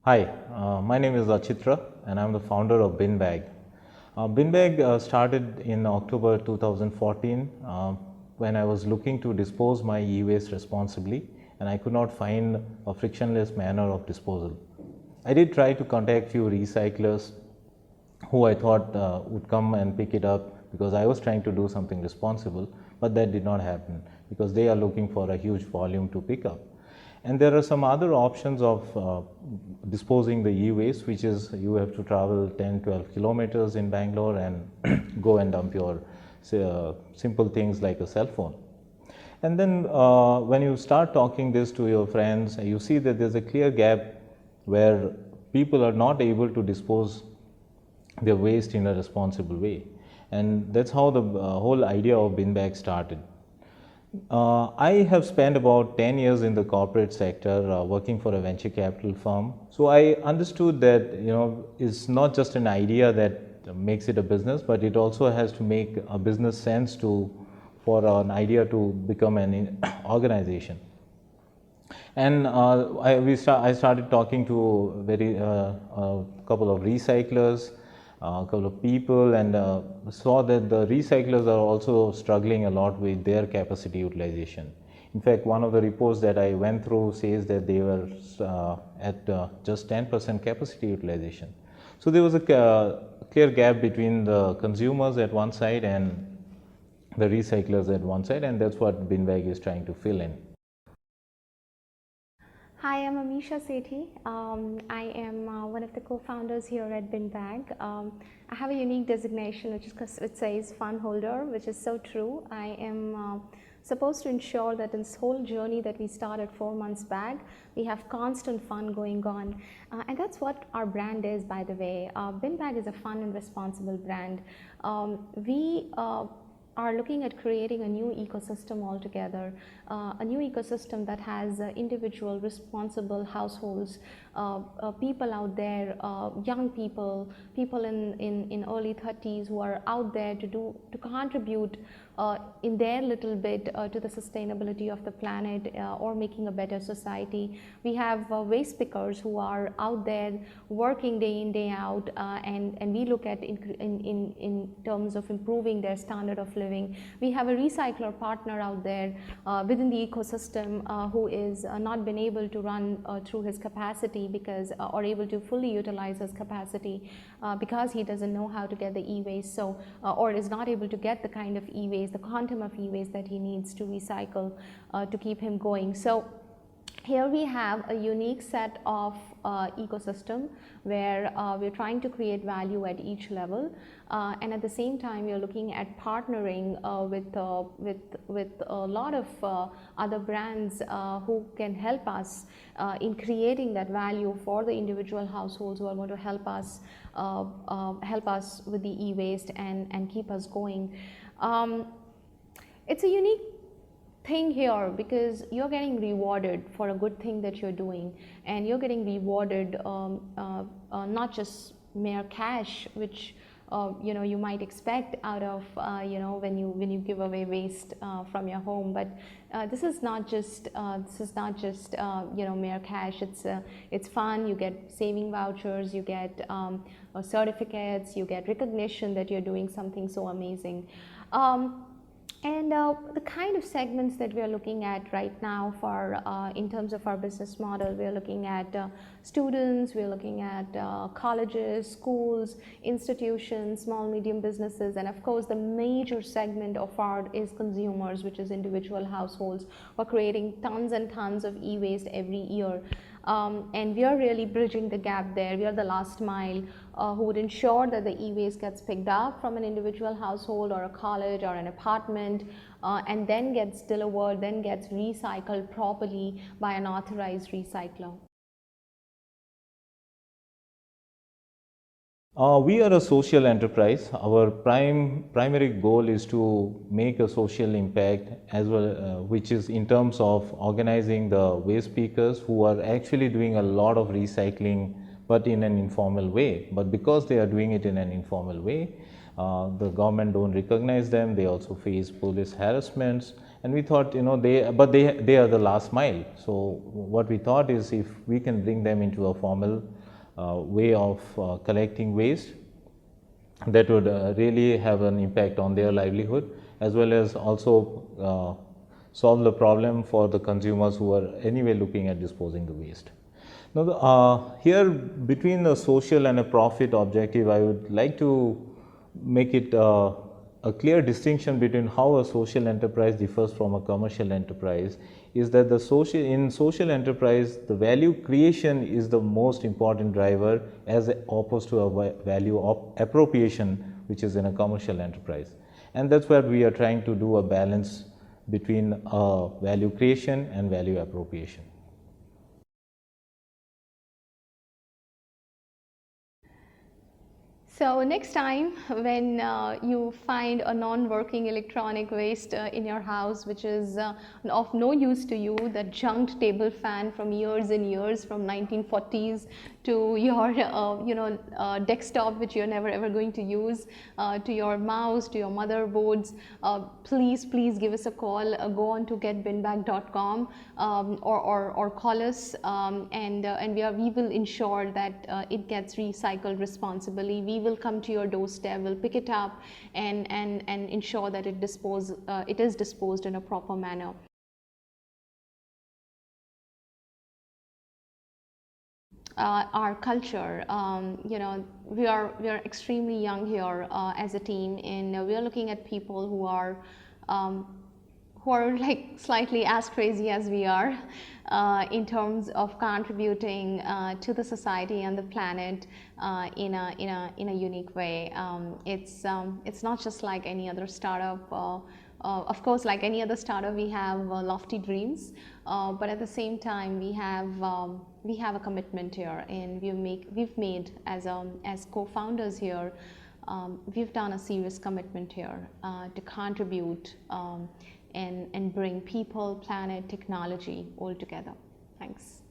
Hi, my name is Achitra and I'm the founder of BinBag. BinBag started in October 2014 when I was looking to dispose my e-waste responsibly and I could not find a frictionless manner of disposal. I did try to contact few recyclers who I thought would come and pick it up because I was trying to do something responsible, but that did not happen because they are looking for a huge volume to pick up. And there are some other options of disposing the e-waste, which is you have to travel 10-12 kilometers in Bangalore and go and dump your simple things like a cell phone. And then when you start talking this to your friends, you see that there's a clear gap where people are not able to dispose their waste in a responsible way. And that's how the whole idea of BinBag started. I have spent about 10 years in the corporate sector working for a venture capital firm. So I understood that it's not just an idea that makes it a business, but it also has to make a business sense for an idea to become an organization. And I started talking to a couple of recyclers, a couple of people, and saw that the recyclers are also struggling a lot with their capacity utilization. In fact, one of the reports that I went through says that they were at just 10% capacity utilization. So there was a clear gap between the consumers at one side and the recyclers at one side, and that's what BinBag is trying to fill in. Hi, I'm Amisha Sethi. I am one of the co-founders here at BinBag. I have a unique designation which says fun holder, which is so true. I am supposed to ensure that in this whole journey that we started 4 months back, we have constant fun going on. And that's what our brand is, by the way. BinBag is a fun and responsible brand. We are looking at creating a new ecosystem altogether, a new ecosystem that has individual responsible households, people out there, young people, people in early 30s who are out there to contribute in their little bit to the sustainability of the planet or making a better society. We have waste pickers who are out there working day in, day out, and we look at in terms of improving their standard of living. We have a recycler partner out there within the ecosystem who is not been able to run through his capacity because or able to fully utilize his capacity because he doesn't know how to get the e-waste, or is not able to get the kind of e-waste, the quantum of e-waste that he needs to recycle to keep him going. So here we have a unique set of ecosystem where we're trying to create value at each level, and at the same time we are looking at partnering with a lot of other brands who can help us in creating that value for the individual households who are going to help us with the e-waste and keep us going. It's a unique thing here because you're getting rewarded for a good thing that you're doing, and you're getting rewarded not just mere cash, which you might expect out of when you give away waste from your home, but this is not just mere cash. It's fun. You get saving vouchers, you get certificates, you get recognition that you're doing something so amazing. And the kind of segments that we are looking at right now for in terms of our business model, we are looking at students, we are looking at colleges, schools, institutions, small, medium businesses, and of course the major segment of our is consumers, which is individual households who are creating tons and tons of e-waste every year. And we are really bridging the gap there. We are the last mile who would ensure that the e-waste gets picked up from an individual household or a college or an apartment and then gets delivered, then gets recycled properly by an authorized recycler. We are a social enterprise. Our primary goal is to make a social impact as well, which is in terms of organizing the waste pickers who are actually doing a lot of recycling, but in an informal way. But because they are doing it in an informal way, the government don't recognize them. They also face police harassments. And we thought, they are the last mile. So what we thought is if we can bring them into a formal way of collecting waste that would really have an impact on their livelihood, as well as also solve the problem for the consumers who are anyway looking at disposing the waste. Now, here between a social and a profit objective, I would like to make it a clear distinction between how a social enterprise differs from a commercial enterprise. Is that in social enterprise, the value creation is the most important driver as opposed to a value appropriation, which is in a commercial enterprise. And that's where we are trying to do a balance between value creation and value appropriation. So next time when you find a non-working electronic waste in your house which is of no use to you, that junked table fan from years and years, from 1940s, to your desktop which you're never ever going to use, to your mouse, to your motherboards, please give us a call. Go on to getbinbag.com or call us, and we will ensure that it gets recycled responsibly. We will come to your doorstep, we'll pick it up and ensure that it is disposed in a proper manner. Our culture, we are extremely young here as a team, and we are looking at people who are like slightly as crazy as we are in terms of contributing to the society and the planet in a unique way. It's not just like any other startup. Of course, like any other startup, we have lofty dreams, but at the same time, we have a commitment here, and we've made as co-founders here. We've done a serious commitment here to contribute and bring people, planet, technology all together. Thanks.